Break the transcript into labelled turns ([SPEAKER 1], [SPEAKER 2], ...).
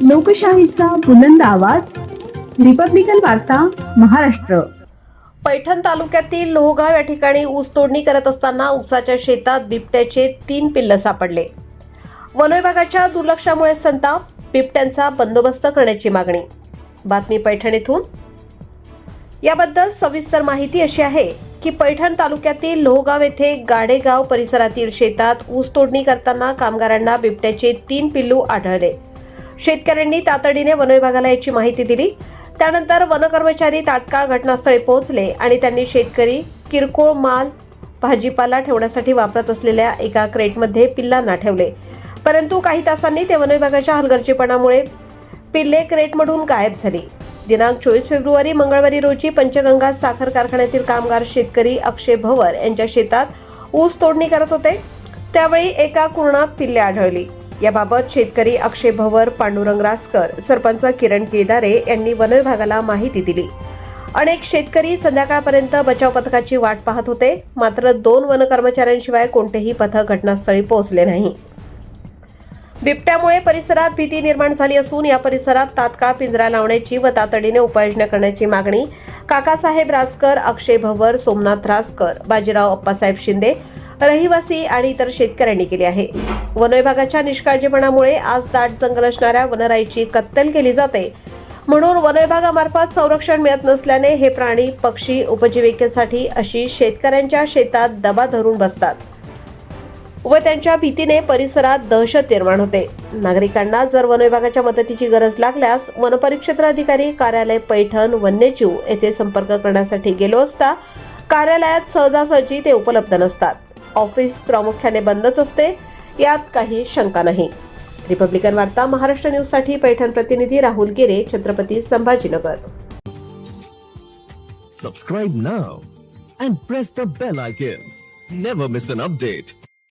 [SPEAKER 1] लोकशाहीचा बुलंद आवाज, रिपब्लिकन वार्ता, महाराष्ट्र.
[SPEAKER 2] पैठण तालुक्यातील लोहगाव या ठिकाणी ऊस तोडणी करत असताना ऊसाच्या शेतात बिबट्याचे 3 पिल्ल सापडले. वन विभागाच्या दुर्लक्षामुळे संताप, बिबट्यांचा बंदोबस्त करण्याची मागणी. बातमी पैठण येथून. याबद्दल सविस्तर माहिती अशी आहे की पैठण तालुक्यातील लोहगाव येथे गाडेगाव परिसरातील शेतात ऊस तोडणी करताना कामगारांना बिबट्याचे 3 पिल्लू आढळले. शेतकऱ्यांनी तातडीने वन विभागाला याची माहिती दिली. त्यानंतर वन कर्मचारी तात्काळ घटनास्थळी पोहोचले आणि त्यांनी शेतकरी किरकोळ माल भाजीपाला ठेवण्यासाठी वापरत असलेल्या एका क्रेटमध्ये पिल्लांना ठेवले. परंतु काही तासांनी ते वन विभागाच्या हलगर्जीपणामुळे पिल्ले क्रेटमधून गायब झाली. दिनांक 24 फेब्रुवारी मंगळवारी रोजी पंचगंगा साखर कारखान्यातील कामगार शेतकरी अक्षय भवर यांच्या शेतात ऊस तोडणी करत होते. त्यावेळी एका कुरणात पिल्ले आढळली. याबाबत शेतकरी अक्षय भवर, पांडुरंग रासकर, सरपंच किरण केदारे यांनी वन विभागाला माहिती दिली. अनेक शेतकरी संध्याकाळपर्यंत बचाव पथकाची वाट पाहत होते. मात्र 2 वन कर्मचाऱ्यांशिवाय कोणतेही पथक घटनास्थळी पोहोचले नाही. बिबट्यामुळे परिसरात भीती निर्माण झाली असून या परिसरात तात्काळ पिंजरा लावण्याची व तातडीने उपाययोजना करण्याची मागणी काकासाहेब रासकर, अक्षय भवर, सोमनाथ रासकर, बाजीराव अप्पासाहेब शिंदे, रहिवासी आणि इतर शेतकऱ्यांनी केली आहे. वन विभागाच्या निष्काळजीपणामुळे आज दाट जंगल असणाऱ्या वनराईची कत्तल केली जाते. म्हणून वन विभागामार्फत संरक्षण मिळत नसल्याने हे प्राणी पक्षी उपजीविकेसाठी अशी शेतकऱ्यांच्या शेतात दबा धरून बसतात व त्यांच्या भीतीने परिसरात दहशत निर्माण होते. नागरिकांना जर वन विभागाच्या मदतीची गरज लागल्यास वनपरिक्षेत्र अधिकारी कार्यालय पैठण वन्यजीव येथे संपर्क करण्यासाठी गेलो असता कार्यालयात सहजासहजी ते उपलब्ध नसतात. ऑफिस प्रामुख्याने बंदच असते, यात काही शंका नाही. रिपब्लिकन वार्ता महाराष्ट्र न्यूज साठी पैठण प्रतिनिधी राहुल गिरे, Chhatrapati Sambhajinagar.
[SPEAKER 3] Subscribe now and press the bell icon. Never miss an update.